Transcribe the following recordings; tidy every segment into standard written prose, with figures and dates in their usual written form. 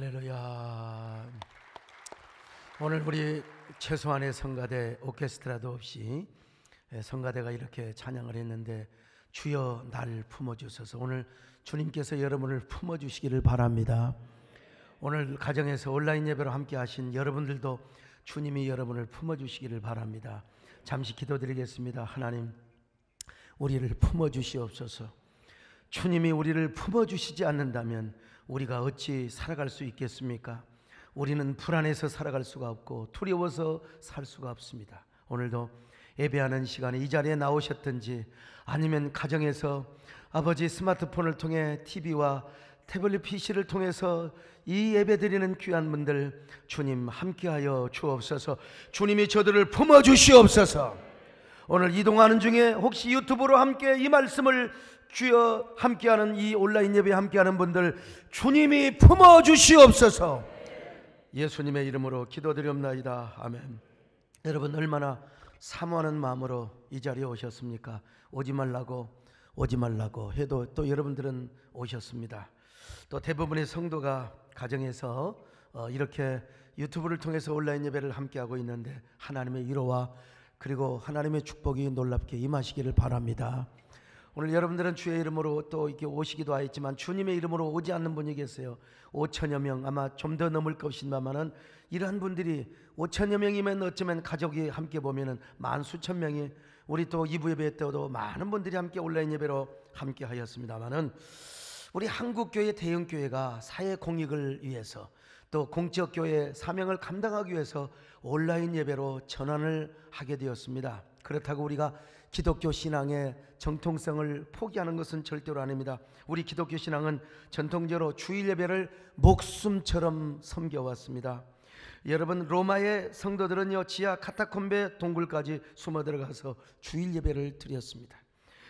할렐루야. 오늘 우리 최소한의 성가대 오케스트라도 없이 성가대가 이렇게 찬양을 했는데 주여 날 품어주소서. 오늘 주님께서 여러분을 품어주시기를 바랍니다. 오늘 가정에서 온라인 예배로 함께 하신 여러분들도 주님이 여러분을 품어주시기를 바랍니다. 잠시 기도드리겠습니다. 하나님, 우리를 품어주시옵소서. 주님이 우리를 품어주시지 않는다면 우리가 어찌 살아갈 수 있겠습니까? 우리는 불안해서 살아갈 수가 없고 두려워서 살 수가 없습니다. 오늘도 예배하는 시간에 이 자리에 나오셨든지 아니면 가정에서 아버지 스마트폰을 통해 TV와 태블릿 PC를 통해서 이 예배드리는 귀한 분들 주님 함께하여 주옵소서. 주님이 저들을 품어주시옵소서. 오늘 이동하는 중에 혹시 유튜브로 함께 이 말씀을 주여 함께하는 이 온라인 예배에 함께하는 분들 주님이 품어주시옵소서. 예수님의 이름으로 기도드리옵나이다. 아멘. 여러분 얼마나 사모하는 마음으로 이 자리에 오셨습니까? 오지 말라고 해도 또 여러분들은 오셨습니다. 또 대부분의 성도가 가정에서 이렇게 유튜브를 통해서 온라인 예배를 함께하고 있는데 하나님의 위로와 그리고 하나님의 축복이 놀랍게 임하시기를 바랍니다. 오늘 여러분들은 주의 이름으로 또 이렇게 오시기도 하였지만 주님의 이름으로 오지 않는 분이 계세요. 5천여 명, 아마 좀 더 넘을 것입니다만은 이러한 분들이 5천여 명이면 어쩌면 가족이 함께 보면은 만 수천 명이 우리 또 2부 예배 때도 많은 분들이 함께 온라인 예배로 함께 하였습니다만은 우리 한국교회 대형교회가 사회 공익을 위해서 또 공적교회 사명을 감당하기 위해서 온라인 예배로 전환을 하게 되었습니다. 그렇다고 우리가 기독교 신앙의 정통성을 포기하는 것은 절대로 아닙니다. 우리 기독교 신앙은 전통적으로 주일 예배를 목숨처럼 섬겨왔습니다. 여러분 로마의 성도들은요 지하 카타콤베 동굴까지 숨어 들어가서 주일 예배를 드렸습니다.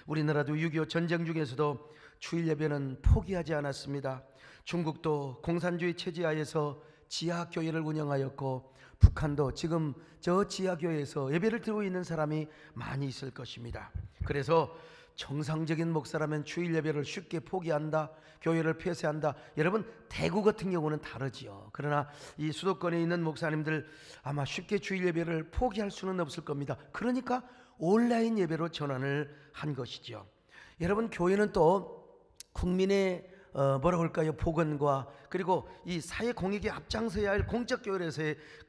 우리나라도 6.25 전쟁 중에서도 주일 예배는 포기하지 않았습니다. 중국도 공산주의 체제하에서 지하교회를 운영하였고 북한도 지금 저 지하교회에서 예배를 드리고 있는 사람이 많이 있을 것입니다. 그래서 정상적인 목사라면 주일 예배를 쉽게 포기한다, 교회를 폐쇄한다. 여러분 대구 같은 경우는 다르지요. 그러나 이 수도권에 있는 목사님들 아마 쉽게 주일 예배를 포기할 수는 없을 겁니다. 그러니까 온라인 예배로 전환을 한 것이죠. 여러분 교회는 또 국민의 뭐라고 할까요? 복원과 그리고 이 사회 공익에 앞장서야 할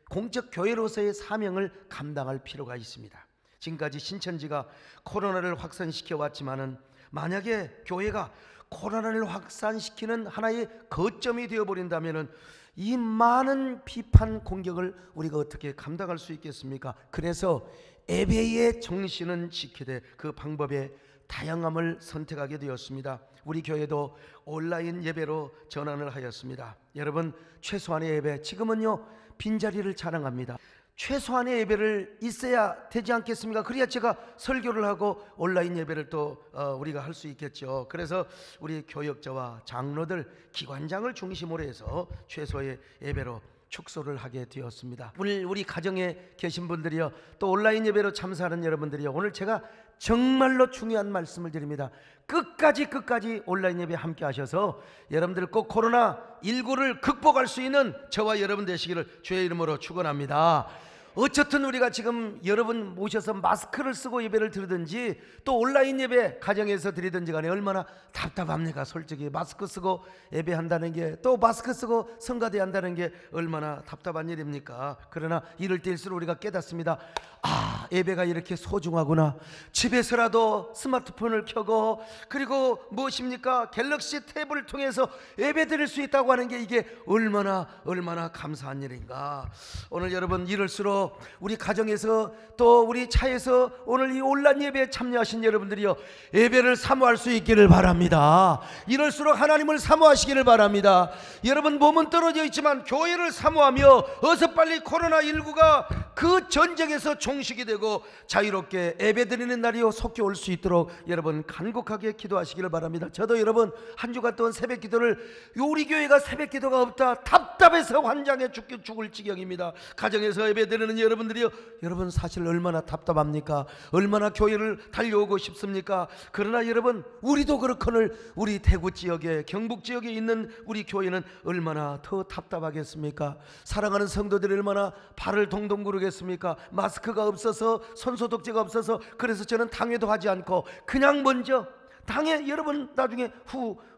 공적교회로서의 사명을 감당할 필요가 있습니다. 지금까지 신천지가 코로나를 확산시켜 왔지만은 만약에 교회가 코로나를 확산시키는 하나의 거점이 되어버린다면은 이 많은 비판 공격을 우리가 어떻게 감당할 수 있겠습니까? 그래서 예배의 정신은 지키되 그 방법의 다양함을 선택하게 되었습니다. 우리 교회도 온라인 예배로 전환을 하였습니다. 여러분 최소한의 예배, 지금은요 빈자리를 자랑합니다. 최소한의 예배를 있어야 되지 않겠습니까? 그래야 제가 설교를 하고 온라인 예배를 또 우리가 할 수 있겠죠. 그래서 우리 교역자와 장로들, 기관장을 중심으로 해서 최소의 예배로 축소를 하게 되었습니다. 오늘 우리 가정에 계신 분들이요 또 온라인 예배로 참석하는 여러분들이요 오늘 제가 정말로 중요한 말씀을 드립니다. 끝까지 온라인 예배 함께 하셔서 여러분들 꼭 코로나19를 극복할 수 있는 저와 여러분 되시기를 주의 이름으로 축원합니다. 어쨌든 우리가 지금 여러분 모셔서 마스크를 쓰고 예배를 드리든지 또 온라인 예배 가정에서 드리든지 간에 얼마나 답답합니까? 솔직히 마스크 쓰고 예배한다는 게 또 마스크 쓰고 성가대 한다는 게 얼마나 답답한 일입니까? 그러나 이럴 때일수록 우리가 깨닫습니다. 아, 예배가 이렇게 소중하구나. 집에서라도 스마트폰을 켜고 그리고 무엇입니까? 갤럭시 탭을 통해서 예배 드릴 수 있다고 하는 게 이게 얼마나 감사한 일인가. 오늘 여러분 이럴수록 우리 가정에서 또 우리 차에서 오늘 이 온라인 예배에 참여하신 여러분들이요 예배를 사모할 수 있기를 바랍니다. 이럴수록 하나님을 사모하시기를 바랍니다. 여러분 몸은 떨어져 있지만 교회를 사모하며 어서 빨리 코로나19가 그 전쟁에서 종식이 되고 자유롭게 예배드리는 날이 속히 올 수 있도록 여러분 간곡하게 기도하시기를 바랍니다. 저도 여러분 한 주간 동안 새벽 기도를 우리 교회가 새벽 기도가 없다 답답해서 환장해 죽을 지경입니다. 가정에서 예배드리는 예배드리는 여러분들이요, 여러분 사실 얼마나 답답합니까? 얼마나 교회를 달려오고 싶습니까? 그러나 여러분, 우리도 그렇거늘 우리 대구 지역에, 경북 지역에 있는 우리 교회는 얼마나 더 답답하겠습니까? 사랑하는 성도들이 얼마나 발을 동동 구르겠습니까? 마스크가 없어서, 손소독제가 없어서. 그래서 저는 당회도 하지 않고 그냥 먼저 당에, 여러분 나중에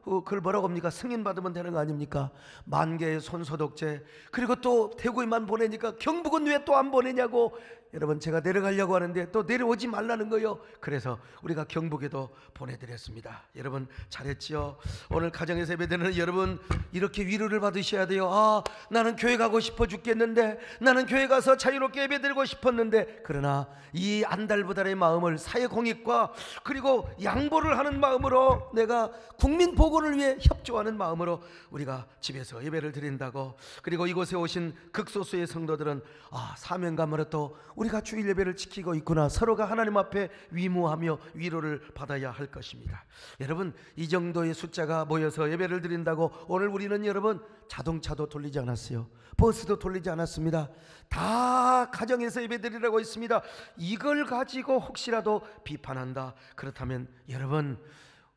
그걸 뭐라고 합니까? 승인 받으면 되는 거 아닙니까? 10,000개의 손소독제. 그리고 또 대구에만 보내니까 경북은 왜 또 안 보내냐고. 여러분, 제가 내려가려고 하는데 또 내려오지 말라는 거요. 그래서 우리가 경북에도 보내드렸습니다. 여러분 잘했지요? 오늘 가정에서 예배드리는 여러분, 이렇게 위로를 받으셔야 돼요. 아, 나는 교회 가고 싶어 죽겠는데, 나는 교회 가서 자유롭게 예배드리고 싶었는데. 그러나 이 안달부달의 마음을 사회공익과 그리고 양보를 하는 마음으로, 내가 국민 보건을 위해 협조하는 마음으로 우리가 집에서 예배를 드린다고. 그리고 이곳에 오신 극소수의 성도들은 사명감으로 또 우리가 주일 예배를 지키고 있구나, 서로가 하나님 앞에 위무하며 위로를 받아야 할 것입니다. 여러분, 이 정도의 숫자가 모여서 예배를 드린다고 오늘 우리는 여러분 자동차도 돌리지 않았어요. 버스도 돌리지 않았습니다. 다 가정에서 예배 드리라고 있습니다. 이걸 가지고 혹시라도 비판한다 그렇다면 여러분,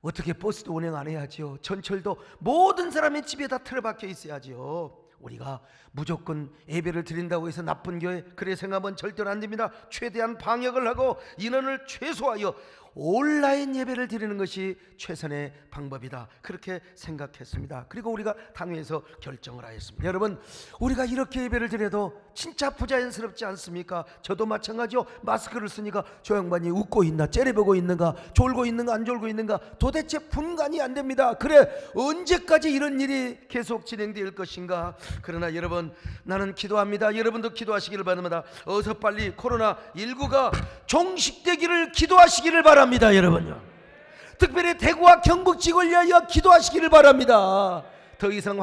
어떻게 버스도 운행 안 해야지요? 전철도 모든 사람의 집에 다 틀어박혀 있어야지요. 우리가 무조건 예배를 드린다고 해서 나쁜 교회, 그래 생각하면 절대로 안 됩니다. 최대한 방역을 하고 인원을 최소화하여 온라인 예배를 드리는 것이 최선의 방법이다, 그렇게 생각했습니다. 그리고 우리가 당회에서 결정을 하였습니다. 여러분, 우리가 이렇게 예배를 드려도 진짜 부자연스럽지 않습니까? 저도 마찬가지요. 마스크를 쓰니까 저 양반이 웃고 있나, 째려보고 있는가, 졸고 있는가, 안 졸고 있는가, 도대체 분간이 안 됩니다. 그래, 언제까지 이런 일이 계속 진행될 것인가? 그러나 여러분, 나는 기도합니다. 여러분도 기도하시기를 바랍니다. 어서 빨리 코로나19가 종식되기를 기도하시기를 바랍니다. 여러분요, 특별히 대구와 경북 지역을 위하여 기도하시기를 바랍니다. 더 이상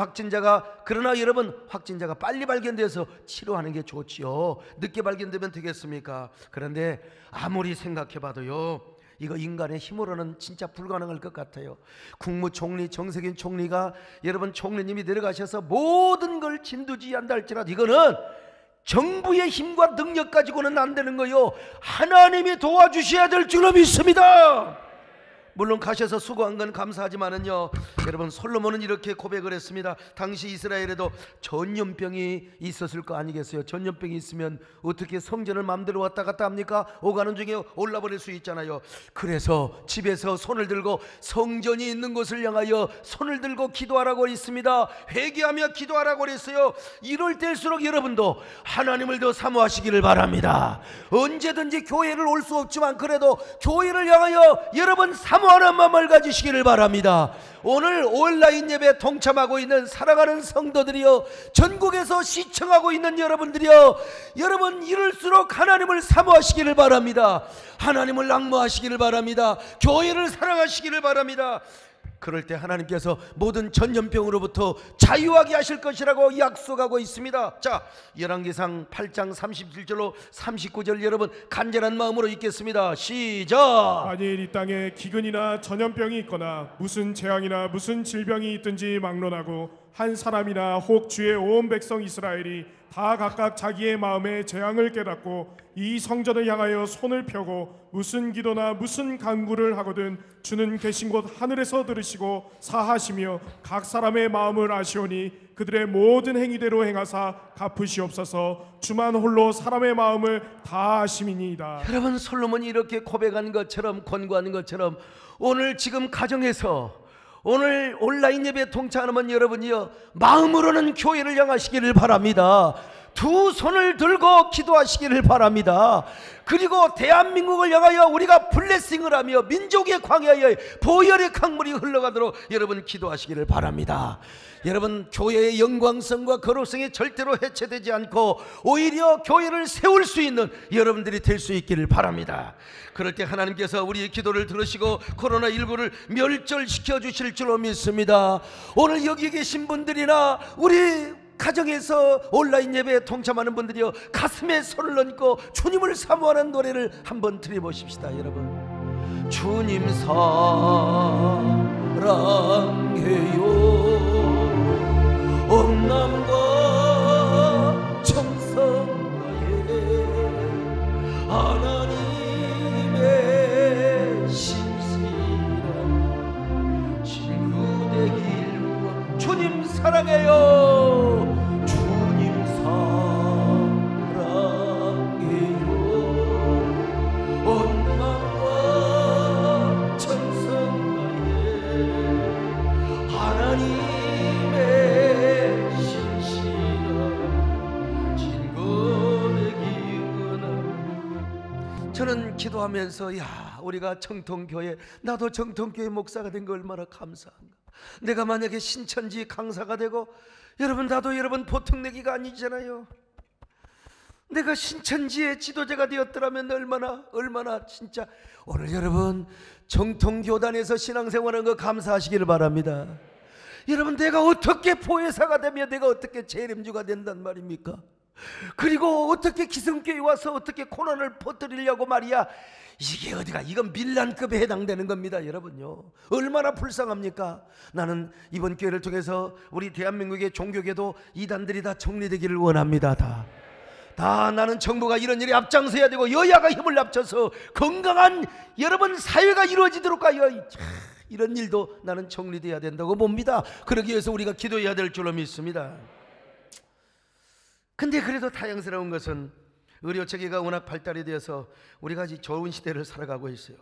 그러나 여러분, 확진자가 빨리 발견돼서 치료하는 게 좋지요. 늦게 발견되면 되겠습니까? 그런데 아무리 생각해봐도요, 이거 인간의 힘으로는 진짜 불가능할 것 같아요. 국무총리 정세균 총리가, 여러분 총리님이 내려가셔서 모든 걸 진두지휘한다 할지라도 이거는 정부의 힘과 능력 가지고는 안 되는 거요. 하나님이 도와주셔야 될 줄로 믿습니다. 물론 가셔서 수고한 건 감사하지만은요, 여러분 솔로몬은 이렇게 고백을 했습니다. 당시 이스라엘에도 전염병이 있었을 거 아니겠어요? 전염병이 있으면 어떻게 성전을 마음대로 왔다 갔다 합니까? 오가는 중에 올라버릴 수 있잖아요. 그래서 집에서 손을 들고 성전이 있는 곳을 향하여 손을 들고 기도하라고 했습니다. 회개하며 기도하라고 했어요. 이럴 때일수록 여러분도 하나님을 더 사모하시기를 바랍니다. 언제든지 교회를 올 수 없지만 그래도 교회를 향하여 여러분 사모하는 마음을 가지시기를 바랍니다. 오늘 온라인 예배에 동참하고 있는 사랑하는 성도들이여, 전국에서 시청하고 있는 여러분들이여, 여러분 이럴수록 하나님을 사모하시기를 바랍니다. 하나님을 앙모하시기를 바랍니다. 교회를 사랑하시기를 바랍니다. 그럴 때 하나님께서 모든 전염병으로부터 자유하게 하실 것이라고 약속하고 있습니다. 자, 열왕기상 8장 37절로 39절 여러분 간절한 마음으로 읽겠습니다. 시작. 만일 이 땅에 기근이나 전염병이 있거나 무슨 재앙이나 무슨 질병이 있든지 막론하고 한 사람이나 혹 주의 온 백성 이스라엘이 다 각각 자기의 마음의 재앙을 깨닫고 이 성전을 향하여 손을 펴고 무슨 기도나 무슨 간구를 하거든 주는 계신 곳 하늘에서 들으시고 사하시며 각 사람의 마음을 아시오니 그들의 모든 행위대로 행하사 갚으시옵소서. 주만 홀로 사람의 마음을 다 아심이니이다. 여러분, 솔로몬이 이렇게 고백한 것처럼, 권고하는 것처럼 오늘 지금 가정에서 오늘 온라인 예배에 동참하는 여러분이요, 마음으로는 교회를 향하시기를 바랍니다. 두 손을 들고 기도하시기를 바랍니다. 그리고 대한민국을 향하여 우리가 블레싱을 하며 민족의 광야에 보혈의 강물이 흘러가도록 여러분 기도하시기를 바랍니다. 여러분, 교회의 영광성과 거룩성이 절대로 해체되지 않고 오히려 교회를 세울 수 있는 여러분들이 될 수 있기를 바랍니다. 그럴 때 하나님께서 우리의 기도를 들으시고 코로나19를 멸절시켜 주실 줄로 믿습니다. 오늘 여기 계신 분들이나 우리 가정에서 온라인 예배에 동참하는 분들이요, 가슴에 손을 얹고 주님을 사모하는 노래를 한번 드려보십시다. 여러분, 주님 사랑해요 온 남과 정성 다해 주님 사랑해요. 주님 사랑해요. 온 마음과 천성하에 하나님의 신실한 진검의 기근함. 저는 기도하면서 우리가 청통교회, 나도 청통교회 목사가 된 거 얼마나 감사한가. 내가 만약에 신천지 강사가 되고, 여러분 나도 여러분 보통 내기가 아니잖아요. 내가 신천지의 지도자가 되었더라면 얼마나 진짜. 오늘 여러분 정통교단에서 신앙생활하는 거 감사하시기를 바랍니다. 여러분 내가 어떻게 보혜사가 되며 내가 어떻게 재림주가 된단 말입니까? 그리고 어떻게 기성교회 와서 어떻게 고난을 퍼뜨리려고 말이야. 이게 어디가, 이건 밀란급에 해당되는 겁니다. 여러분요, 얼마나 불쌍합니까? 나는 이번 교회를 통해서 우리 대한민국의 종교계도 이단들이 다 정리되기를 원합니다. 다 나는 정부가 이런 일에 앞장서야 되고 여야가 힘을 합쳐서 건강한 여러분 사회가 이루어지도록 하여 이런 일도 나는 정리돼야 된다고 봅니다. 그러기 위해서 우리가 기도해야 될 줄로 믿습니다. 근데 그래도 다행스러운 것은 의료체계가 워낙 발달이 되어서 우리가 아주 좋은 시대를 살아가고 있어요.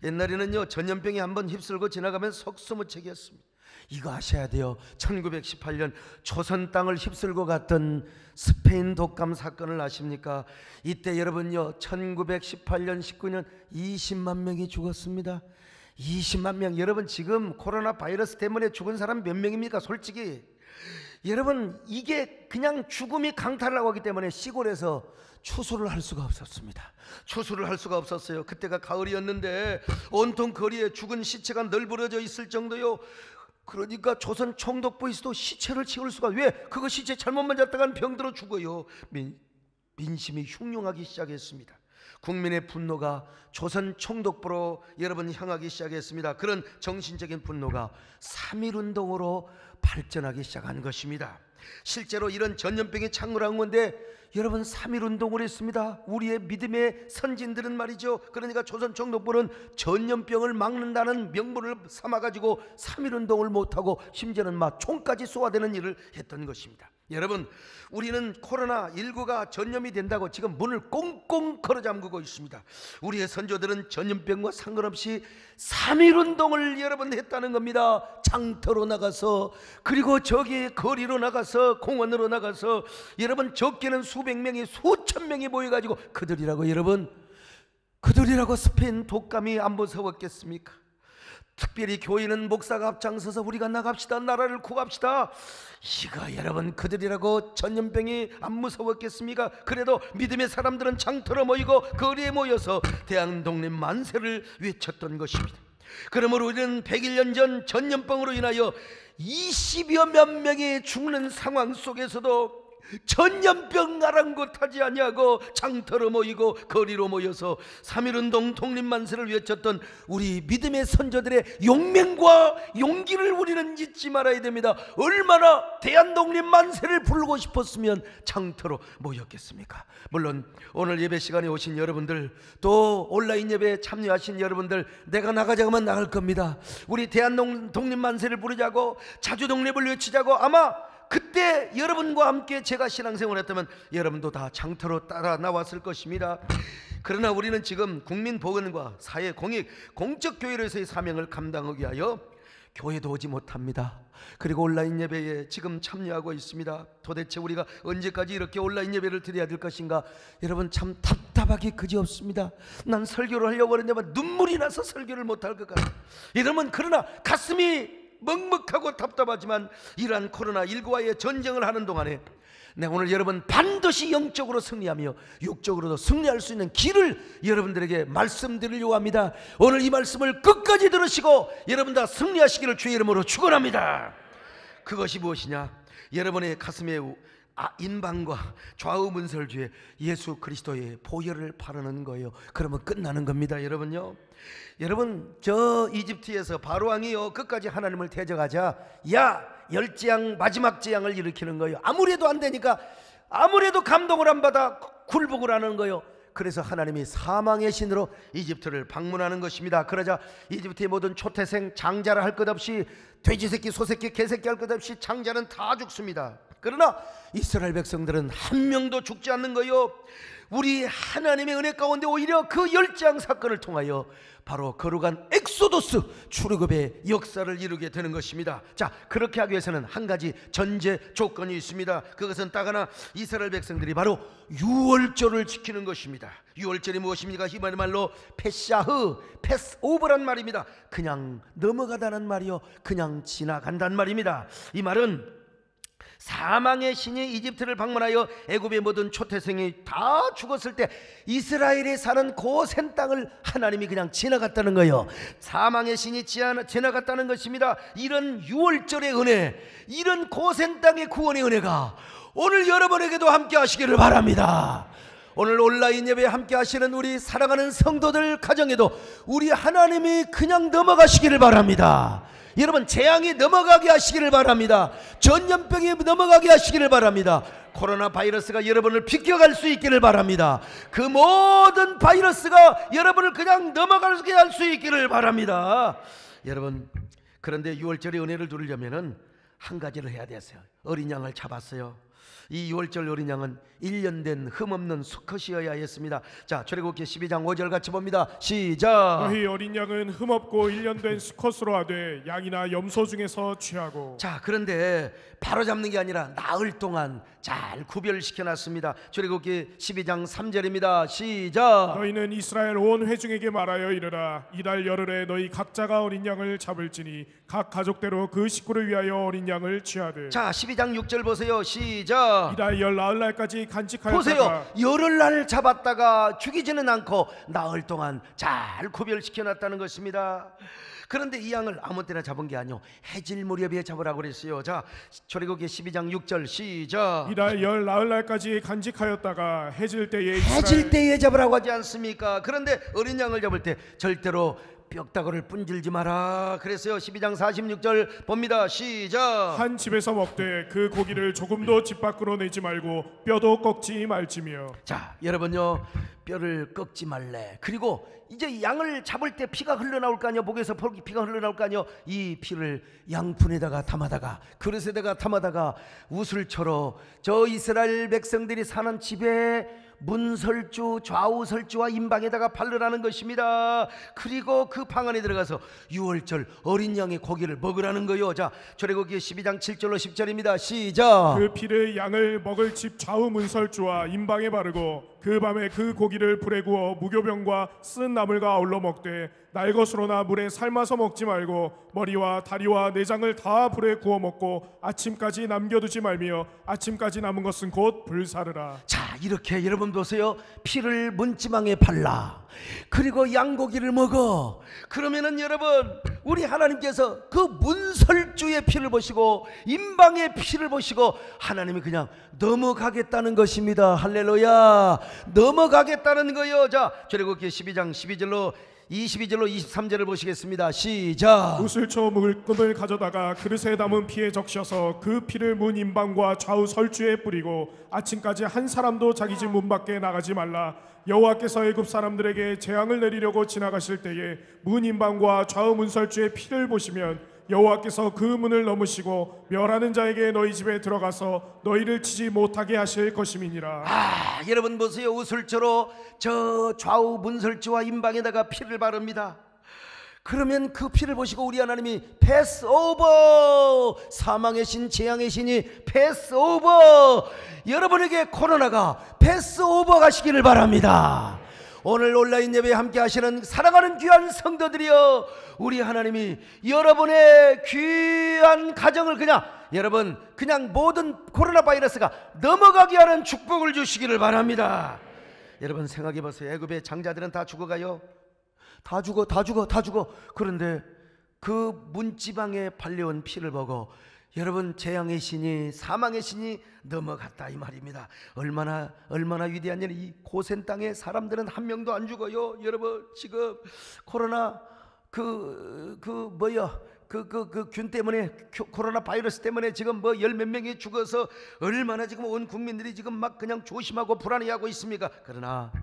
옛날에는요, 전염병이 한번 휩쓸고 지나가면 속수무책이었습니다. 이거 아셔야 돼요. 1918년 조선 땅을 휩쓸고 갔던 스페인 독감 사건을 아십니까? 이때 여러분요, 1918년 19년 20만 명이 죽었습니다. 20만 명. 여러분 지금 코로나 바이러스 때문에 죽은 사람 몇 명입니까? 솔직히 여러분 이게 그냥 죽음이 강탈하고 하기 때문에 시골에서 추수를 할 수가 없었습니다. 추수를 할 수가 없었어요. 그때가 가을이었는데 온통 거리에 죽은 시체가 널브러져 있을 정도요. 그러니까 조선 총독부에서도 시체를 치울 수가, 왜? 그거 시체 잘못 만졌다간 병들어 죽어요. 민심이 흉흉하기 시작했습니다. 국민의 분노가 조선 총독부로 여러분 향하기 시작했습니다. 그런 정신적인 분노가 3.1운동으로 발전하기 시작한 것입니다. 실제로 이런 전염병이 창궐한 건데 여러분 3.1운동을 했습니다. 우리의 믿음의 선진들은 말이죠. 그러니까 조선 총독부는 전염병을 막는다는 명분을 삼아가지고 3.1운동을 못하고 심지어는 막 총까지 쏘아대는 일을 했던 것입니다. 여러분 우리는 코로나19가 전염이 된다고 지금 문을 꽁꽁 걸어 잠그고 있습니다. 우리의 선조들은 전염병과 상관없이 3.1운동을 여러분 했다는 겁니다. 장터로 나가서, 그리고 저기 거리로 나가서, 공원으로 나가서 여러분 적게는 수백 명이 수천 명이 모여가지고 그들이라고 여러분, 그들이라고 스페인 독감이 안 무서웠겠습니까? 특별히 교회는 목사가 앞장서서 우리가 나갑시다, 나라를 구합시다. 이거 여러분 그들이라고 전염병이 안 무서웠겠습니까? 그래도 믿음의 사람들은 장터로 모이고 거리에 모여서 대한독립 만세를 외쳤던 것입니다. 그러므로 우리는 100일 전 전염병으로 인하여 20여 몇 명이 죽는 상황 속에서도 전염병 아랑곳하지 아니하고 장터로 모이고 거리로 모여서 3.1운동 독립만세를 외쳤던 우리 믿음의 선조들의 용맹과 용기를 우리는 잊지 말아야 됩니다. 얼마나 대한독립만세를 부르고 싶었으면 장터로 모였겠습니까? 물론 오늘 예배 시간에 오신 여러분들, 또 온라인 예배에 참여하신 여러분들, 내가 나가자고 하면 나갈 겁니다. 우리 대한독립만세를 부르자고, 자주독립을 외치자고, 아마 그때 여러분과 함께 제가 신앙생활을 했다면 여러분도 다 장터로 따라 나왔을 것입니다. 그러나 우리는 지금 국민보건과 사회공익, 공적교회로서의 사명을 감당하기 위하여 교회도 오지 못합니다. 그리고 온라인 예배에 지금 참여하고 있습니다. 도대체 우리가 언제까지 이렇게 온라인 예배를 드려야 될 것인가? 여러분 참 답답하기 그지없습니다. 난 설교를 하려고 하는데 눈물이 나서 설교를 못할 것 같아요. 여러분 그러나 가슴이 먹먹하고 답답하지만 이러한 코로나19와의 전쟁을 하는 동안에 내가 오늘 여러분 반드시 영적으로 승리하며 육적으로도 승리할 수 있는 길을 여러분들에게 말씀드리려고 합니다. 오늘 이 말씀을 끝까지 들으시고 여러분 다 승리하시기를 주의 이름으로 축원합니다. 그것이 무엇이냐? 여러분의 가슴에 인방과 좌우 문설주에 예수 그리스도의 보혈을 바르는 거예요. 그러면 끝나는 겁니다. 여러분요, 여러분 저 이집트에서 바로왕이요 끝까지 하나님을 대적하자 열재앙 마지막 재앙을 일으키는 거예요. 아무래도 안 되니까, 아무래도 감동을 안 받아 굴복을 하는 거예요. 그래서 하나님이 사망의 신으로 이집트를 방문하는 것입니다. 그러자 이집트의 모든 초태생 장자를 할 것 없이 돼지 새끼, 소 새끼, 개 새끼 할 것 없이 장자는 다 죽습니다. 그러나 이스라엘 백성들은 한 명도 죽지 않는 거요. 우리 하나님의 은혜 가운데 오히려 그 열장 사건을 통하여 바로 거룩한 엑소도스 출애굽의 역사를 이루게 되는 것입니다. 자, 그렇게 하기 위해서는 한 가지 전제 조건이 있습니다. 그것은 딱 하나, 이스라엘 백성들이 바로 유월절을 지키는 것입니다. 유월절이 무엇입니까? 히브리 말로 페샤흐, 패스오버란 말입니다. 그냥 넘어가다는 말이요, 그냥 지나간다는 말입니다. 이 말은 사망의 신이 이집트를 방문하여 애굽의 모든 초태생이 다 죽었을 때 이스라엘에 사는 고센 땅을 하나님이 그냥 지나갔다는 거예요. 사망의 신이 지나갔다는 것입니다. 이런 유월절의 은혜, 이런 고센 땅의 구원의 은혜가 오늘 여러분에게도 함께 하시기를 바랍니다. 오늘 온라인 예배에 함께 하시는 우리 사랑하는 성도들 가정에도 우리 하나님이 그냥 넘어가시기를 바랍니다. 여러분, 재앙이 넘어가게 하시기를 바랍니다. 전염병이 넘어가게 하시기를 바랍니다. 코로나 바이러스가 여러분을 비껴갈 수 있기를 바랍니다. 그 모든 바이러스가 여러분을 그냥 넘어가게 할 수 있기를 바랍니다. 여러분, 그런데 유월절의 은혜를 누리려면 한 가지를 해야 됐어요. 어린 양을 잡았어요. 이 유월절 어린 양은 1년 된 흠없는 수컷이어야 했습니다. 자, 출애굽기 12장 5절 같이 봅니다. 시작. 너희 어린 양은 흠없고 1년 된 수컷으로 하되 양이나 염소 중에서 취하고. 자, 그런데 바로 잡는 게 아니라 나흘 동안 잘 구별시켜 놨습니다. 출애굽기 12장 3절입니다. 시작. 너희는 이스라엘 온 회중에게 말하여 이르라. 이달 열흘에 너희 각자가 어린 양을 잡을지니 각 가족대로 그 식구를 위하여 어린 양을 취하되. 자, 12장 6절 보세요. 시작. 이달 열 나흘날까지 간직하였다가. 보세요, 열흘날 잡았다가 죽이지는 않고 나흘 동안 잘 구별시켜 놨다는 것입니다. 그런데 이 양을 아무 때나 잡은 게 아니요, 해질 무렵에 잡으라고 그랬어요. 자, 출애굽기 12장 6절 시작. 이달 열 나흘날까지 간직하였다가 해질 때에 해질 때에 잡으라고 하지 않습니까? 그런데 어린 양을 잡을 때 절대로 뼈다귀를 분질지 마라 그랬어요. 12장 46절 봅니다. 시작. 한 집에서 먹되 그 고기를 조금도 집 밖으로 내지 말고 뼈도 꺾지 말지며. 자, 여러분요, 뼈를 꺾지 말래. 그리고 이제 양을 잡을 때 피가 흘러나올 거 아니요, 목에서 피가 흘러나올 거 아니요. 이 피를 양푼에다가 담아다가, 그릇에다가 담아다가 우슬초로 저 이스라엘 백성들이 사는 집에 문설주, 좌우설주와 임방에다가 바르라는 것입니다. 그리고 그 방 안에 들어가서 유월절 어린 양의 고기를 먹으라는 거요. 자, 출애굽기 12장 7절로 10절입니다. 시작. 그 피를 양을 먹을 집 좌우 문설주와 임방에 바르고 그 밤에 그 고기를 불에 구워 무교병과 쓴 나물과 아울러 먹되 날것으로나 물에 삶아서 먹지 말고 머리와 다리와 내장을 다 불에 구워 먹고 아침까지 남겨두지 말며 아침까지 남은 것은 곧 불사르라. 자, 이렇게 여러분 보세요. 피를 문지방에 발라, 그리고 양고기를 먹어. 그러면은 여러분, 우리 하나님께서 그 문설주의 피를 보시고 임방의 피를 보시고 하나님이 그냥 넘어가겠다는 것입니다. 할렐루야. 넘어가겠다는 거예요. 자, 출애굽기 12장 12절로 23절을 보시겠습니다. 시작. 우슬초 물금을 가져다가 그릇에 담은 피에 적셔서 그 피를 문 임방과 좌우 설주에 뿌리고 아침까지 한 사람도 자기 집 문 밖에 나가지 말라. 여호와께서 애굽 사람들에게 재앙을 내리려고 지나가실 때에 문 임방과 좌우 문설주의 피를 보시면 여호와께서 그 문을 넘으시고 멸하는 자에게 너희 집에 들어가서 너희를 치지 못하게 하실 것임이니라. 아, 여러분 보세요. 우슬초로 저 좌우 문설주와 임방에다가 피를 바릅니다. 그러면 그 피를 보시고 우리 하나님이 패스오버, 사망의 신, 재앙의 신이 패스오버, 여러분에게 코로나가 패스오버 가시기를 바랍니다. 오늘 온라인 예배에 함께 하시는 사랑하는 귀한 성도들이여, 우리 하나님이 여러분의 귀한 가정을 여러분 그냥 모든 코로나 바이러스가 넘어가게 하는 축복을 주시기를 바랍니다. 여러분 생각해 보세요. 애굽의 장자들은 다 죽어가요. 다 죽어. 그런데 그 문지방에 발려온 피를 보고 여러분, 재앙의 신이, 사망의 신이 넘어갔다 이 말입니다. 얼마나 위대한 일. 이 고센 땅에 사람들은 한 명도 안 죽어요. 여러분, 지금 코로나 균 때문에, 코로나 바이러스 때문에 지금 열 몇 명이 죽어서 얼마나 지금 온 국민들이 지금 막 그냥 조심하고 불안해하고 있습니까? 그러나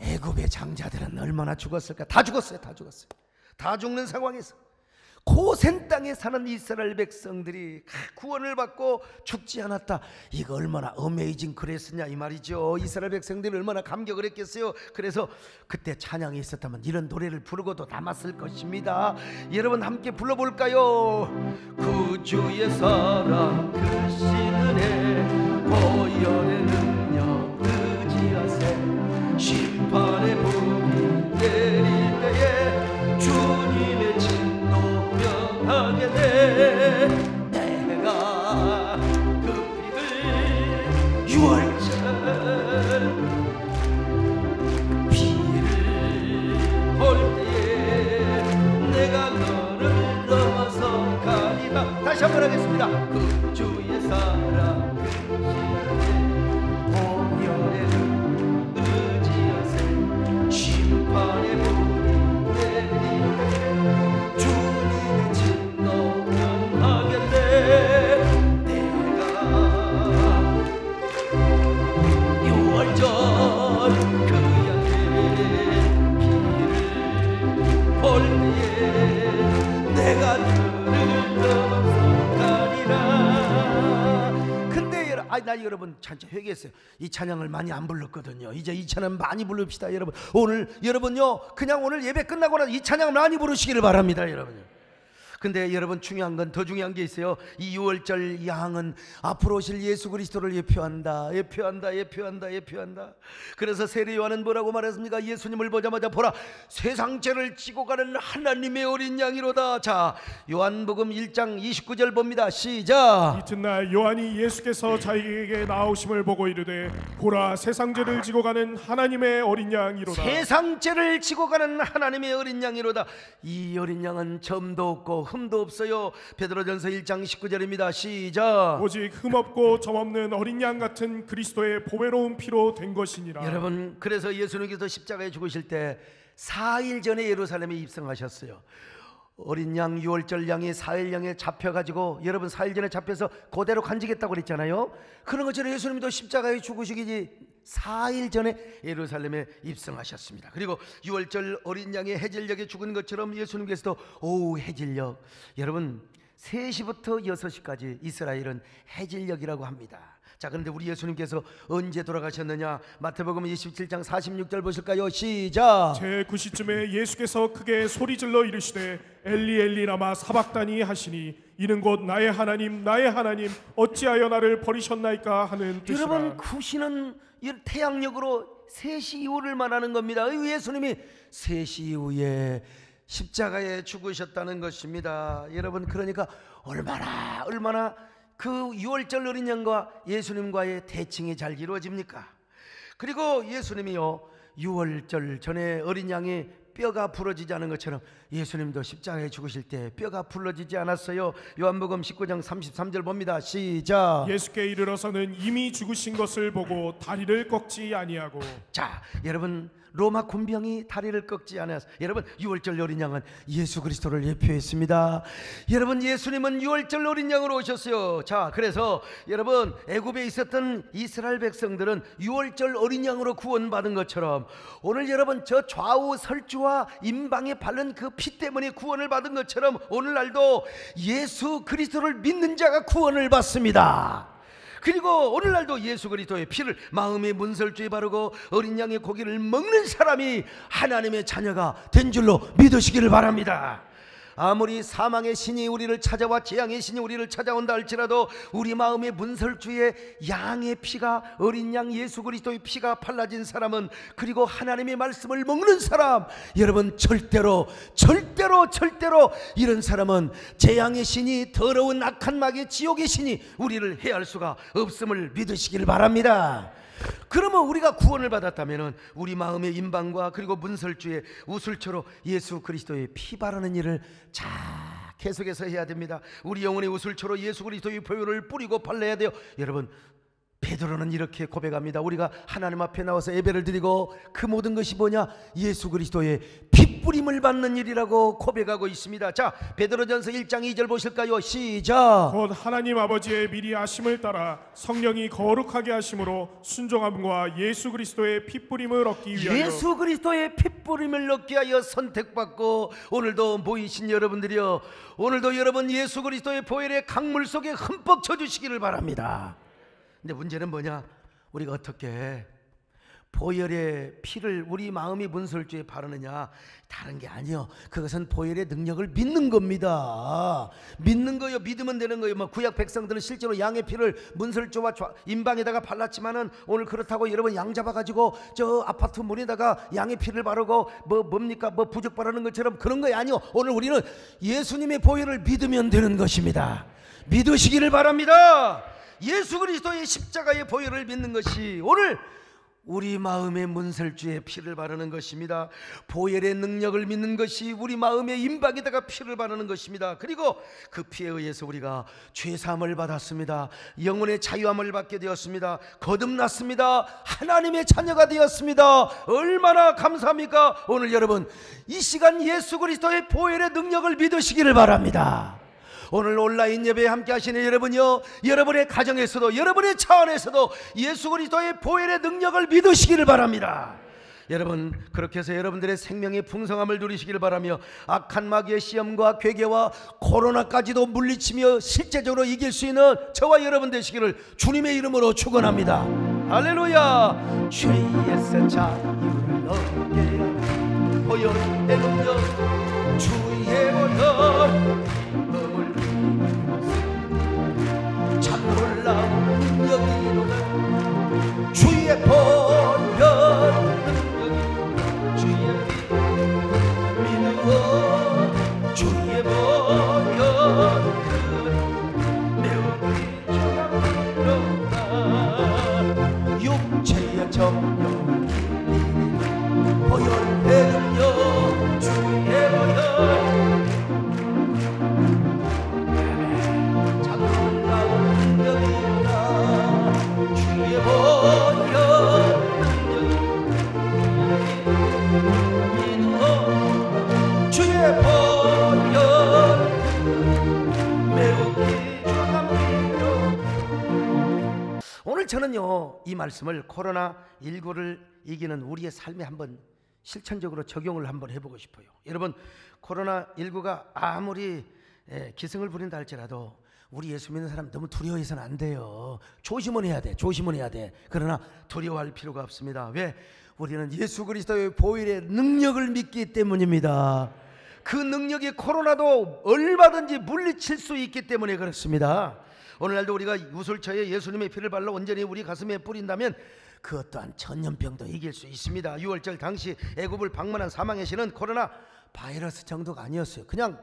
애굽의 장자들은 얼마나 죽었을까? 다 죽었어요. 다 죽었어요. 다 죽는 상황에서 고센 땅에 사는 이스라엘 백성들이 구원을 받고 죽지 않았다. 이거 얼마나 어메이징 그랬으냐 이 말이죠. 이스라엘 백성들이 얼마나 감격을 했겠어요. 그래서 그때 찬양이 있었다면 이런 노래를 부르고도 남았을 것입니다. 여러분 함께 불러볼까요? 구주의 사랑 크신 은혜 보혈의 능력 의지하세 심판의 불이 내릴 때에 주님의 진노 명하게 돼. 내가 그 피를 유월절 피를 볼 때에 내가 너를 넘어서 가리라. 다시 한번 하겠습니다. 그 주의 사랑 보혈의 의지하세 심판의 불이 내릴 때 주님의 진노 명하게 돼. 내가 유월절 그 양의 피를 볼 때에 내가 그를 넘어서 가리라. 근데 나 여러분 찬양 회개했어요. 이 찬양을 많이 안 불렀거든요. 이제 이 찬양 많이 부릅시다 여러분. 오늘 여러분요 그냥 오늘 예배 끝나고 나서 이 찬양을 많이 부르시기를 바랍니다 여러분요. 근데 여러분 중요한 건 더 중요한 게 있어요. 이 유월절 양은 앞으로 오실 예수 그리스도를 예표한다. 그래서 세례 요한은 뭐라고 말했습니까? 예수님을 보자마자 보라 세상 죄를 지고 가는 하나님의 어린 양이로다. 자 요한복음 1장 29절 봅니다. 시작. 이튿날 요한이 예수께서 자기에게 나오심을 보고 이르되 보라 세상 죄를 지고 가는 하나님의 어린 양이로다. 세상 죄를 지고 가는 하나님의 어린 양이로다. 이 어린 양은 점도 없고 흠도 없어요. 베드로전서 1장 19절입니다. 시작. 오직 흠없고 점없는 어린 양 같은 그리스도의 보배로운 피로 된 것이니라. 여러분 그래서 예수님께서 십자가에 죽으실 때 4일 전에 예루살렘에 입성하셨어요. 어린 양 유월절 양이 4일 양에 잡혀가지고 여러분 4일 전에 잡혀서 그대로 간직했다고 그랬잖아요. 그런 것처럼 예수님도 십자가에 죽으시기 4일 전에 예루살렘에 입성하셨습니다. 그리고 유월절 어린 양의 해질녘에 죽은 것처럼 예수님께서도 오후 해질녘 여러분 3시부터 6시까지 이스라엘은 해질녘이라고 합니다. 자 그런데 우리 예수님께서 언제 돌아가셨느냐? 마태복음 27장 46절 보실까요? 시작. 제9시쯤에 예수께서 크게 소리질러 이르시되 엘리 엘리 라마 사박다니 하시니 이는 곧 나의 하나님 어찌하여 나를 버리셨나이까 하는 뜻이라. 여러분 9시는 태양력으로 3시 이후를 말하는 겁니다. 예수님이 3시 이후에 십자가에 죽으셨다는 것입니다. 여러분 그러니까 얼마나 그 유월절 어린 양과 예수님과의 대칭이 잘 이루어집니까? 그리고 예수님이요 유월절 전에 어린 양이 뼈가 부러지지 않은 것처럼 예수님도 십자가에 죽으실 때 뼈가 부러지지 않았어요. 요한복음 19장 33절 봅니다. 시작. 예수께 이르러서는 이미 죽으신 것을 보고 다리를 꺾지 아니하고. 자 여러분 로마 군병이 다리를 꺾지 않았어요. 여러분 유월절 어린 양은 예수 그리스도를 예표했습니다. 여러분 예수님은 유월절 어린 양으로 오셨어요. 자 그래서 여러분 애굽에 있었던 이스라엘 백성들은 유월절 어린 양으로 구원받은 것처럼 오늘 여러분 저 좌우 설주와 임방에 바른 그 피 때문에 구원을 받은 것처럼 오늘날도 예수 그리스도를 믿는 자가 구원을 받습니다. 그리고 오늘날도 예수 그리스도의 피를 마음의 문설주에 바르고 어린 양의 고기를 먹는 사람이 하나님의 자녀가 된 줄로 믿으시기를 바랍니다. 아무리 사망의 신이 우리를 찾아와 재앙의 신이 우리를 찾아온다 할지라도 우리 마음의 문설주에 양의 피가 어린 양 예수 그리스도의 피가 발라진 사람은 그리고 하나님의 말씀을 먹는 사람 여러분 절대로 이런 사람은 재앙의 신이 더러운 악한 마귀의 지옥의 신이 우리를 해할 수가 없음을 믿으시길 바랍니다. 그러면 우리가 구원을 받았다면 우리 마음의 임방과 그리고 문설주에 우슬초로 예수 그리스도의 피 바르는 일을 잘 계속해서 해야 됩니다. 우리 영혼의 우슬초로 예수 그리스도의 보혈을 뿌리고 발라야 돼요. 여러분 베드로는 이렇게 고백합니다. 우리가 하나님 앞에 나와서 예배를 드리고 그 모든 것이 뭐냐? 예수 그리스도의 핏부림을 받는 일이라고 고백하고 있습니다. 자, 베드로전서 1장 2절 보실까요? 시작. 곧 하나님 아버지의 미리 하심을 따라 성령이 거룩하게 하심으로 순종함과 예수 그리스도의 핏부림을 얻기 위하여 예수 그리스도의 핏부림을 얻기 위하여 선택받고 오늘도 모이신 여러분들이여, 오늘도 여러분 예수 그리스도의 보혈의 강물 속에 흠뻑 젖으시기를 바랍니다. 근데 문제는 뭐냐? 우리가 어떻게 보혈의 피를 우리 마음이 문설주에 바르느냐? 다른 게 아니요, 그것은 보혈의 능력을 믿는 겁니다. 믿는 거요. 믿으면 되는 거예요. 뭐 구약 백성들은 실제로 양의 피를 문설주와 임방에다가 발랐지만은 오늘 그렇다고 여러분 양 잡아가지고 저 아파트 문에다가 양의 피를 바르고 뭡니까 부적 바르는 것처럼 그런 거 아니요. 오늘 우리는 예수님의 보혈을 믿으면 되는 것입니다. 믿으시기를 바랍니다. 예수 그리스도의 십자가의 보혈을 믿는 것이 오늘 우리 마음의 문설주에 피를 바르는 것입니다. 보혈의 능력을 믿는 것이 우리 마음의 임박에다가 피를 바르는 것입니다. 그리고 그 피에 의해서 우리가 죄사함을 받았습니다. 영혼의 자유함을 받게 되었습니다. 거듭났습니다. 하나님의 자녀가 되었습니다. 얼마나 감사합니까? 오늘 여러분 이 시간 예수 그리스도의 보혈의 능력을 믿으시기를 바랍니다. 오늘 온라인 예배에 함께 하시는 여러분요, 여러분의 가정에서도 여러분의 차 안에서도 예수 그리스도의 보혈의 능력을 믿으시기를 바랍니다. 여러분 그렇게 해서 여러분들의 생명의 풍성함을 누리시기를 바라며 악한 마귀의 시험과 괴계와 코로나까지도 물리치며 실제적으로 이길 수 있는 저와 여러분 되시기를 주님의 이름으로 축원합니다. 할렐루야. 죄의 세차유를 얻게 보혈의 능력 주의 보혈 참 놀라운 능력이로다. 주의 보혈 능력이 주의 믿어 주의 보혈 매우 귀중하도다. 육체의 정욕을 이기는 보혈의 능력 주의 보혈 오늘 저는요 이 말씀을 코로나19를 이기는 우리의 삶에 한번 실천적으로 적용을 한번 해보고 싶어요. 여러분 코로나19가 아무리 기승을 부린다 할지라도 우리 예수 믿는 사람 너무 두려워해서는 안 돼요. 조심은 해야 돼. 조심은 해야 돼. 그러나 두려워할 필요가 없습니다. 왜? 우리는 예수 그리스도의 보혈의 능력을 믿기 때문입니다. 그 능력이 코로나도 얼마든지 물리칠 수 있기 때문에 그렇습니다. 오늘날도 우리가 우슬처에 예수님의 피를 발라 온전히 우리 가슴에 뿌린다면 그 어떠한 전염병도 이길 수 있습니다. 6월절 당시 애굽을 방문한 사망의 신은 코로나 바이러스 정도가 아니었어요. 그냥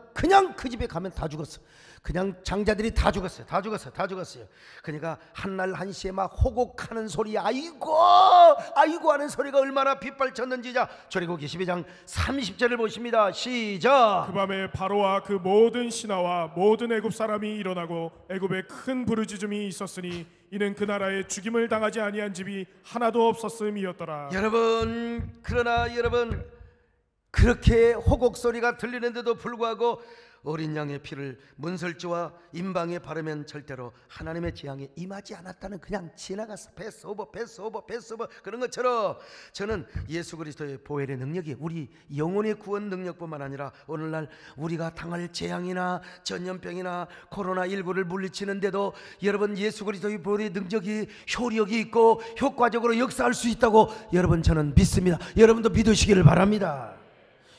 그 집에 가면 다 죽었어. 그냥 장자들이 다 죽었어요. 다 죽었어요. 그러니까 한날 한시에 막 호곡하는 소리, 아이고 하는 소리가 얼마나 빗발쳤는지. 자, 출애굽기 12장 30절을 보십니다. 시작. 그 밤에 바로와 그 모든 신하와 모든 애굽 사람이 일어나고 애굽에 큰 부르짖음이 있었으니 이는 그 나라에 죽임을 당하지 아니한 집이 하나도 없었음이었더라. 그러나 여러분 그렇게 호곡 소리가 들리는데도 불구하고 어린 양의 피를 문설주와 임방에 바르면 절대로 하나님의 재앙에 임하지 않았다는, 그냥 지나갔어. 패스 오버 그런 것처럼 저는 예수 그리스도의 보혈의 능력이 우리 영혼의 구원 능력뿐만 아니라 오늘날 우리가 당할 재앙이나 전염병이나 코로나19를 물리치는데도 여러분 예수 그리스도의 보혈의 능력이 효력이 있고 효과적으로 역사할 수 있다고 여러분 저는 믿습니다. 여러분도 믿으시기를 바랍니다.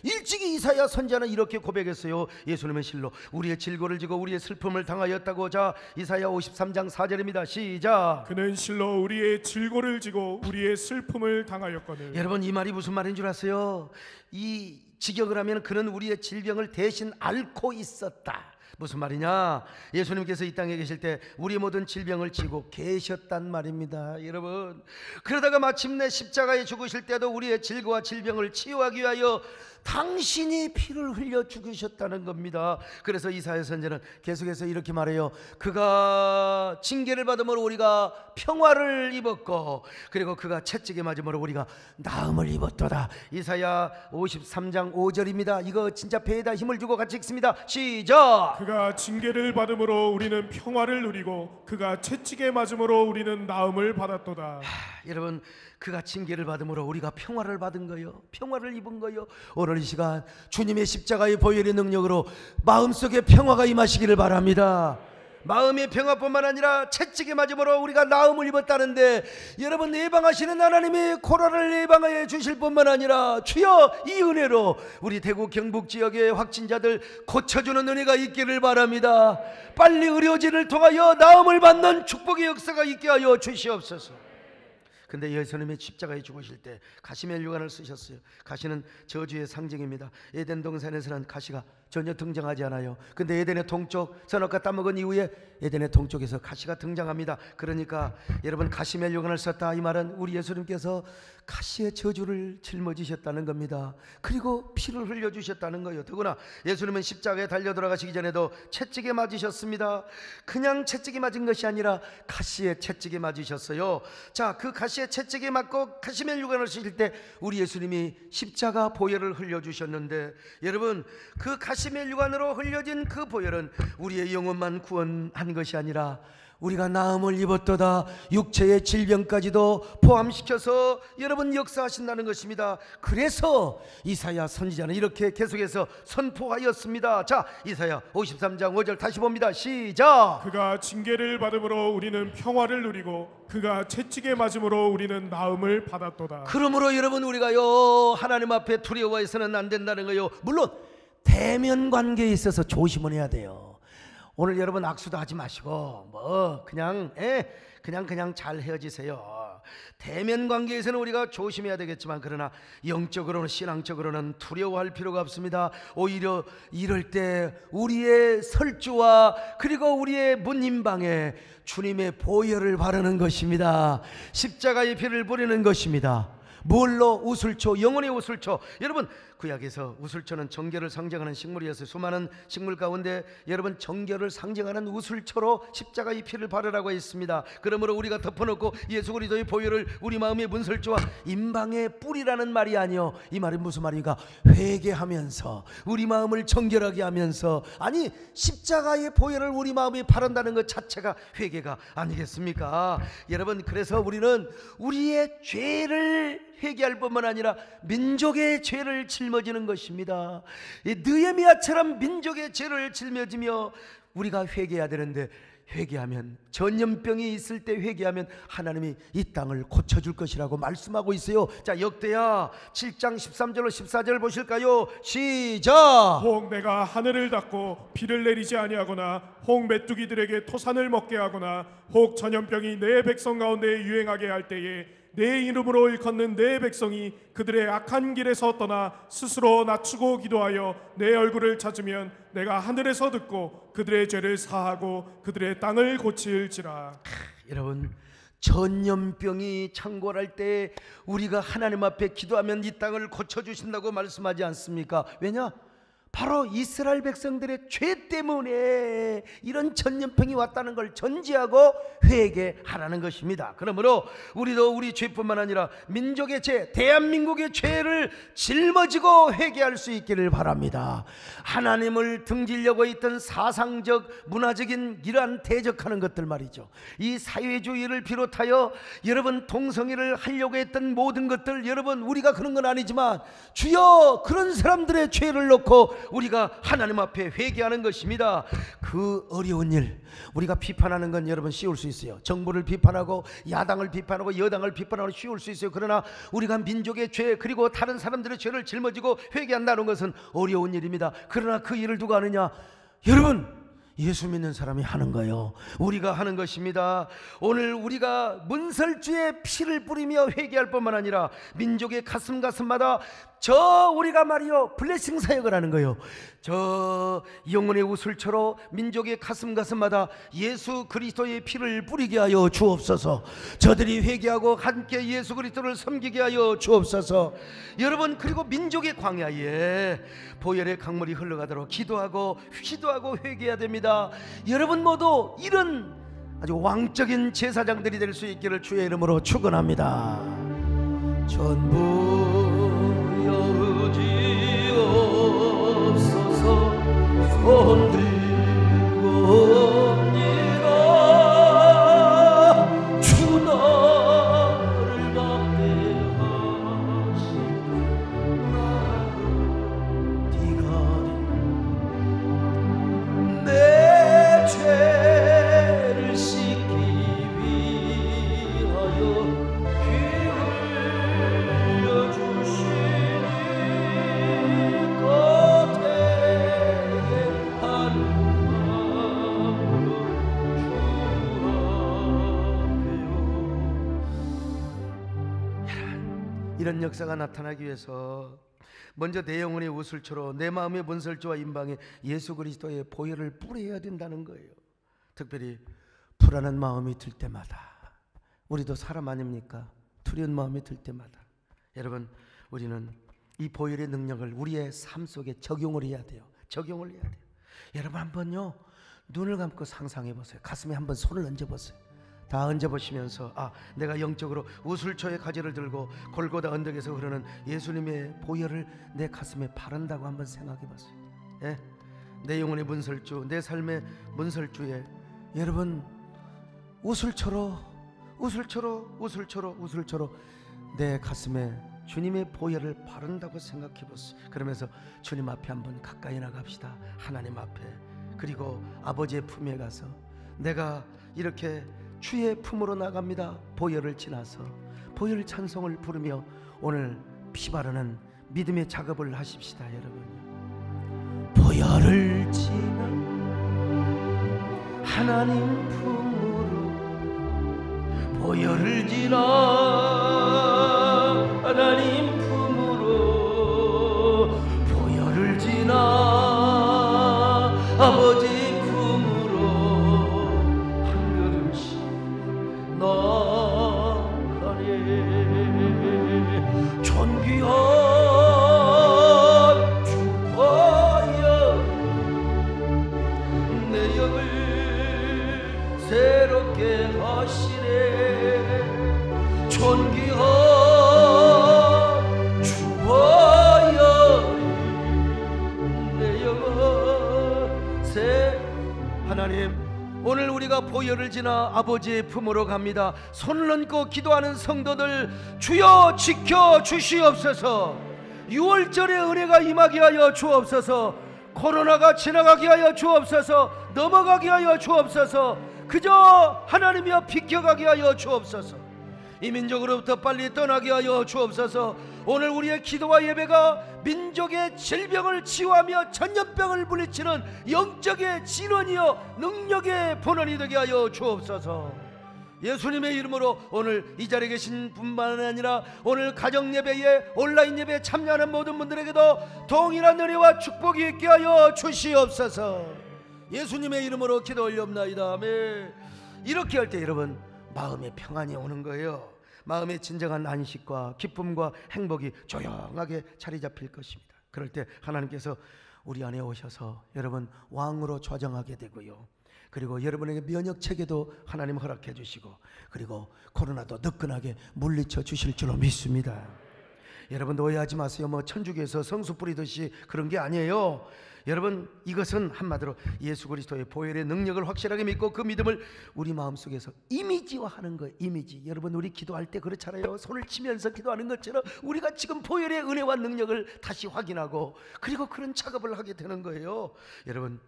일찍이 이사야 선지자는 이렇게 고백했어요. 예수님의 실로 우리의 질고를 지고 우리의 슬픔을 당하였다고. 자, 이사야 53장 4절입니다. 시작. 그는 실로 우리의 질고를 지고 우리의 슬픔을 당하였거늘. 여러분 이 말이 무슨 말인 줄 아세요? 이 직역을 하면 그는 우리의 질병을 대신 앓고 있었다. 무슨 말이냐? 예수님께서 이 땅에 계실 때 우리 모든 질병을 지고 계셨단 말입니다. 여러분 그러다가 마침내 십자가에 죽으실 때도 우리의 질고와 질병을 치유하기 위하여 당신이 피를 흘려 죽으셨다는 겁니다. 그래서 이사야 선지자는 계속해서 이렇게 말해요. 그가 징계를 받음으로 우리가 평화를 입었고, 그리고 그가 채찍에 맞음으로 우리가 나음을 입었도다. 이사야 53장 5절입니다. 이거 진짜 배에다 힘을 주고 같이 읽습니다. 시작. 그가 징계를 받음으로 우리는 평화를 누리고 그가 채찍에 맞음으로 우리는 나음을 받았도다. 여러분, 그가 징계를 받음으로 우리가 평화를 받은 거요, 평화를 입은 거요. 오늘 이 시간 주님의 십자가의 보혈의 능력으로 마음속에 평화가 임하시기를 바랍니다. 마음의 평화뿐만 아니라 채찍에 맞음으로 우리가 나음을 입었다는데, 여러분, 예방하시는 하나님이 코로나를 예방하여 주실 뿐만 아니라 주여 이 은혜로 우리 대구 경북 지역의 확진자들 고쳐주는 은혜가 있기를 바랍니다. 빨리 의료진을 통하여 나음을 받는 축복의 역사가 있게 하여 주시옵소서. 근데 예수님이 십자가에 죽으실 때 가시멜류관을 쓰셨어요. 가시는 저주의 상징입니다. 에덴 동산에서는 가시가 전혀 등장하지 않아요. 근데 에덴의 동쪽, 선악과 따먹은 이후에 에덴의 동쪽에서 가시가 등장합니다. 그러니까 여러분, 가시멜류관을 썼다, 이 말은 우리 예수님께서 가시의 저주를 짊어지셨다는 겁니다. 그리고 피를 흘려주셨다는 거예요. 더구나 예수님은 십자가에 달려 돌아가시기 전에도 채찍에 맞으셨습니다. 그냥 채찍에 맞은 것이 아니라 가시의 채찍에 맞으셨어요. 자, 그 가시의 채찍에 맞고 가시멜류관을 쓰실 때 우리 예수님이 십자가 보혈을 흘려주셨는데, 여러분, 그 가시멜류관으로 흘려진 그 보혈은 우리의 영혼만 구원한 것이 아니라 우리가 나음을 입었도다, 육체의 질병까지도 포함시켜서 여러분 역사하신다는 것입니다. 그래서 이사야 선지자는 이렇게 계속해서 선포하였습니다. 자, 이사야 53장 5절 다시 봅니다. 시작. 그가 징계를 받음으로 우리는 평화를 누리고 그가 채찍에 맞음으로 우리는 나음을 받았도다. 그러므로 여러분, 우리가요 하나님 앞에 두려워해서는 안 된다는 거요. 물론 대면 관계에 있어서 조심을 해야 돼요. 오늘 여러분 악수도 하지 마시고 그냥 잘 헤어지세요. 대면 관계에서는 우리가 조심해야 되겠지만, 그러나 영적으로는, 신앙적으로는 두려워할 필요가 없습니다. 오히려 이럴 때 우리의 설주와 그리고 우리의 문인방에 주님의 보혈을 바르는 것입니다. 십자가의 피를 뿌리는 것입니다. 뭘로? 우슬초, 영혼의 우슬초. 여러분, 구약에서 우슬초는 정결을 상징하는 식물이어서 수많은 식물 가운데 여러분 정결을 상징하는 우슬초로 십자가의 피를 바르라고 했습니다. 그러므로 우리가 덮어놓고 예수 그리스도의 보혈을 우리 마음의 문설주와 임방에 뿌리라는 말이 아니요, 이 말은 무슨 말인가? 회개하면서 우리 마음을 정결하게 하면서, 아니 십자가의 보혈을 우리 마음에 바른다는 것 자체가 회개가 아니겠습니까? 여러분, 그래서 우리는 우리의 죄를 회개할 뿐만 아니라 민족의 죄를 짊어지는 것입니다. 느헤미야처럼 민족의 죄를 짊어지며 우리가 회개해야 되는데, 회개하면, 전염병이 있을 때 회개하면 하나님이 이 땅을 고쳐줄 것이라고 말씀하고 있어요. 자, 역대하 7장 13절로 14절 보실까요? 시작. 혹 내가 하늘을 닫고 비를 내리지 아니하거나 혹 메뚜기들에게 토산을 먹게 하거나 혹 전염병이 내 백성 가운데 유행하게 할 때에 내 이름으로 일컫는 내 백성이 그들의 악한 길에서 떠나 스스로 낮추고 기도하여 내 얼굴을 찾으면 내가 하늘에서 듣고 그들의 죄를 사하고 그들의 땅을 고칠지라. 여러분, 전염병이 창궐할 때 우리가 하나님 앞에 기도하면 이 땅을 고쳐주신다고 말씀하지 않습니까? 왜냐? 바로 이스라엘 백성들의 죄 때문에 이런 전염병이 왔다는 걸 전제하고 회개하라는 것입니다. 그러므로 우리도 우리 죄뿐만 아니라 민족의 죄, 대한민국의 죄를 짊어지고 회개할 수 있기를 바랍니다. 하나님을 등지려고 했던 사상적, 문화적인 이러한 대적하는 것들 말이죠. 이 사회주의를 비롯하여 여러분 동성애를 하려고 했던 모든 것들, 여러분 우리가 그런 건 아니지만 주여 그런 사람들의 죄를 놓고 우리가 하나님 앞에 회개하는 것입니다. 그 어려운 일, 우리가 비판하는 건 여러분 쉬울 수 있어요. 정부를 비판하고 야당을 비판하고 여당을 비판하고 쉬울 수 있어요. 그러나 우리가 민족의 죄 그리고 다른 사람들의 죄를 짊어지고 회개한다는 것은 어려운 일입니다. 그러나 그 일을 누가 하느냐? 여러분, 예수 믿는 사람이 하는 거예요. 우리가 하는 것입니다. 오늘 우리가 문설주에 피를 뿌리며 회개할 뿐만 아니라 민족의 가슴마다 저 우리가 말이요 블레싱 사역을 하는 거예요. 저 영혼의 우슬초로 민족의 가슴마다 예수 그리스도의 피를 뿌리게 하여 주옵소서. 저들이 회개하고 함께 예수 그리스도를 섬기게 하여 주옵소서. 여러분, 그리고 민족의 광야에 보혈의 강물이 흘러가도록 기도하고 회개해야 됩니다. 여러분 모두 이런 아주 왕적인 제사장들이 될 수 있기를 주의 이름으로 축원합니다. 전부 여지옵소서. 손들고옵니다. 주 나를 막대하시고 나를 내 죄를 씻기 위하여 피 흘려주시니 겉에 하는 마음으로 주 앞에요. 이런 역사가 나타나기 위해서 먼저 내 영혼의 우슬초로 내 마음의 문설주와 임방에 예수 그리스도의 보혈을 뿌려야 된다는 거예요. 특별히 불안한 마음이 들 때마다, 우리도 사람 아닙니까? 두려운 마음이 들 때마다 여러분, 우리는 이 보혈의 능력을 우리의 삶 속에 적용을 해야 돼요. 적용을 해야 돼요. 여러분 한번요 눈을 감고 상상해 보세요. 가슴에 한번 손을 얹어 보세요. 다 얹어보시면서 내가 영적으로 우슬초의 가지를 들고 골고다 언덕에서 흐르는 예수님의 보혈을 내 가슴에 바른다고 한번 생각해 보세요. 예? 내 영혼의 문설주, 내 삶의 문설주에 여러분 우슬초로 내 가슴에 주님의 보혈을 바른다고 생각해 보세요. 그러면서 주님 앞에 한번 가까이 나갑시다. 하나님 앞에, 그리고 아버지의 품에 가서 내가 이렇게 주의 품으로 나갑니다. 보혈을 지나서 보혈 찬송을 부르며 오늘 피 바르는 믿음의 작업을 하십시다. 여러분, 보혈을 지나 하나님 품으로, 보혈을 지나 하나님 품으로, 보혈을 지나 아버지 존귀한 주보혈 내 영을 새롭게 하시네. 존귀한 주보혈 내 영을 하나님, 오늘 우리가 보혈을 지나 아버지의 품으로 갑니다. 손을 얹고 기도하는 성도들 주여 지켜 주시옵소서. 6월절의 은혜가 임하게 하여 주옵소서. 코로나가 지나가게 하여 주옵소서. 넘어가게 하여 주옵소서. 그저 하나님이여 비켜가게 하여 주옵소서. 이 민족으로부터 빨리 떠나게 하여 주옵소서. 오늘 우리의 기도와 예배가 민족의 질병을 치유하며 전염병을 물리치는 영적의 진원이여 능력의 본원이 되게 하여 주옵소서. 예수님의 이름으로 오늘 이 자리에 계신 분만 아니라 오늘 가정 예배에 온라인 예배에 참여하는 모든 분들에게도 동일한 은혜와 축복이 있게 하여 주시옵소서. 예수님의 이름으로 기도 올려옵나이다. 아멘. 이렇게 할 때 여러분 마음의 평안이 오는 거예요. 마음의 진정한 안식과 기쁨과 행복이 조용하게 자리 잡힐 것입니다. 그럴 때 하나님께서 우리 안에 오셔서 여러분 왕으로 좌정하게 되고요, 그리고 여러분에게 면역체계도 하나님 허락해 주시고, 그리고 코로나도 뜨끈하게 물리쳐 주실 줄로 믿습니다. 여러분 오해하지 마세요. 천주교에서 성수 뿌리듯이 그런 게 아니에요. 여러분 이것은 한마디로 예수 그리스도의 보혈의 능력을 확실하게 믿고 그 믿음을 우리 마음속에서 이미지화하는 거예요. 이미지. 여러분 우리 기도할 때 그렇잖아요. 손을 치면서 기도하는 것처럼 우리가 지금 보혈의 은혜와 능력을 다시 확인하고 그리고 그런 작업을 하게 되는 거예요. 여러분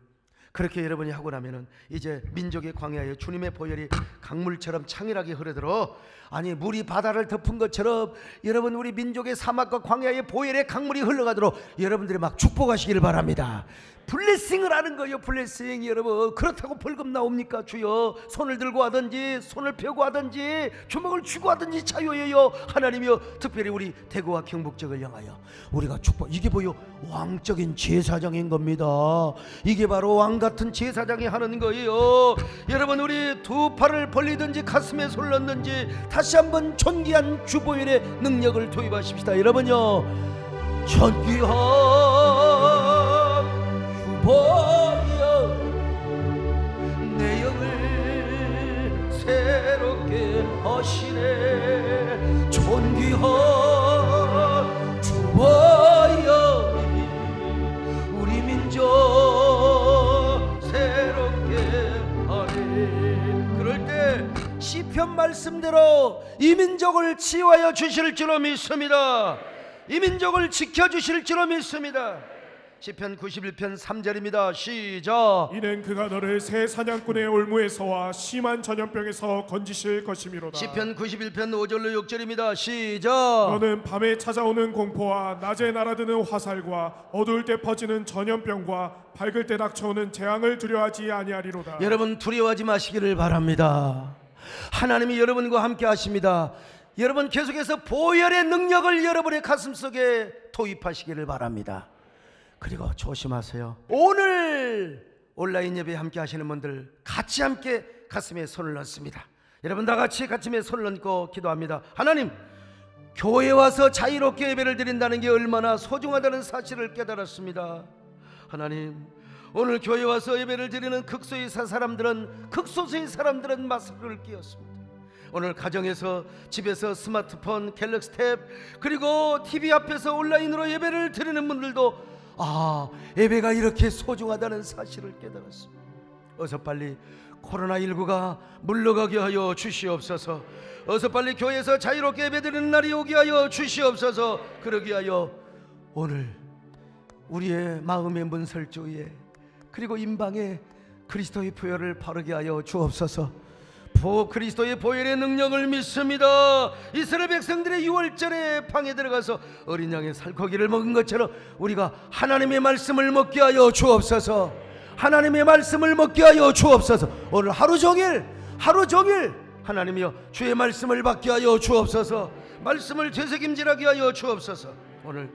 그렇게 여러분이 하고 나면은 이제 민족의 광야에 주님의 보혈이 강물처럼 창일하게 흐르도록, 아니 물이 바다를 덮은 것처럼 여러분 우리 민족의 사막과 광야의 보혈의 강물이 흘러가도록 여러분들이 막 축복하시기를 바랍니다. 블레싱을 하는 거예요. 블레싱. 여러분 그렇다고 벌금 나옵니까? 주여 손을 들고 하든지 손을 펴고 하든지 주먹을 쥐고 하든지 자유예요. 하나님이여 특별히 우리 대구와 경북 지역을 향하여 우리가 축복, 이게 뭐요? 왕적인 제사장인 겁니다. 이게 바로 왕같은 제사장이 하는 거예요. 여러분 우리 두 팔을 벌리든지 가슴에 손을 얹든지 다시 한번 존귀한 주보혈의 능력을 도입하십시다. 여러분요, 존귀한 보여 내 영을 새롭게 하시네. 존귀한 주보여 우리 민족 새롭게 하네. 그럴 때 시편 말씀대로 이 민족을 치유하여 주실 줄로 믿습니다. 이 민족을 지켜주실 줄로 믿습니다. 시편 91편 3절입니다. 시작. 이는 그가 너를 새 사냥꾼의 올무에서와 심한 전염병에서 건지실 것이미로다. 시편 91편 5절로 6절입니다. 시작. 너는 밤에 찾아오는 공포와 낮에 날아드는 화살과 어두울 때 퍼지는 전염병과 밝을 때 닥쳐오는 재앙을 두려워하지 아니하리로다. 여러분 두려워하지 마시기를 바랍니다. 하나님이 여러분과 함께 하십니다. 여러분 계속해서 보혈의 능력을 여러분의 가슴속에 도입하시기를 바랍니다. 그리고 조심하세요. 오늘 온라인 예배에 함께 하시는 분들 같이 함께 가슴에 손을 얹습니다. 여러분 다 같이 가슴에 손을 얹고 기도합니다. 하나님, 교회에 와서 자유롭게 예배를 드린다는 게 얼마나 소중하다는 사실을 깨달았습니다. 하나님, 오늘 교회에 와서 예배를 드리는 극소수의 사람들은 마스크를 끼웠습니다. 오늘 가정에서, 집에서 스마트폰, 갤럭시 탭, 그리고 TV 앞에서 온라인으로 예배를 드리는 분들도 예배가 이렇게 소중하다는 사실을 깨달았습니다. 어서 빨리 코로나19가 물러가게 하여 주시옵소서. 어서 빨리 교회에서 자유롭게 예배드리는 날이 오게 하여 주시옵소서. 그러게 하여 오늘 우리의 마음의 문설주 위에 그리고 임방에 그리스도의 보혈을 바르게 하여 주옵소서. 그리스도의 보혈의 능력을 믿습니다. 이스라엘 백성들의 6월절에 방에 들어가서 어린 양의 살코기를 먹은 것처럼 우리가 하나님의 말씀을 먹게 하여 주옵소서. 하나님의 말씀을 먹게 하여 주옵소서. 오늘 하루 종일 하나님이여 주의 말씀을 받게 하여 주옵소서. 말씀을 되새김질하게 하여 주옵소서. 오늘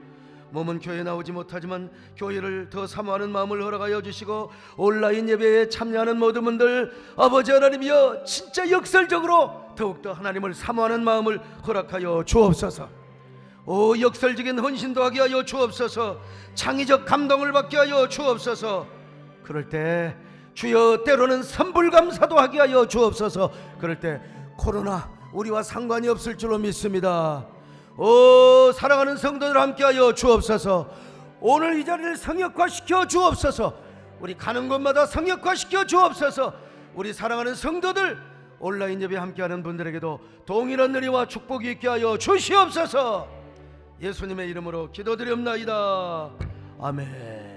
몸은 교회에 나오지 못하지만 교회를 더 사모하는 마음을 허락하여 주시고 온라인 예배에 참여하는 모든 분들 아버지 하나님이여 진짜 역설적으로 더욱더 하나님을 사모하는 마음을 허락하여 주옵소서. 역설적인 헌신도 하게 하여 주옵소서. 창의적 감동을 받게 하여 주옵소서. 그럴 때 주여 때로는 선불감사도 하게 하여 주옵소서. 그럴 때 코로나 우리와 상관이 없을 줄로 믿습니다. 사랑하는 성도들 함께하여 주옵소서. 오늘 이 자리를 성역화시켜 주옵소서. 우리 가는 곳마다 성역화시켜 주옵소서. 우리 사랑하는 성도들 온라인 예배 함께하는 분들에게도 동일한 은혜와 축복이 있게 하여 주시옵소서. 예수님의 이름으로 기도드리옵나이다. 아멘.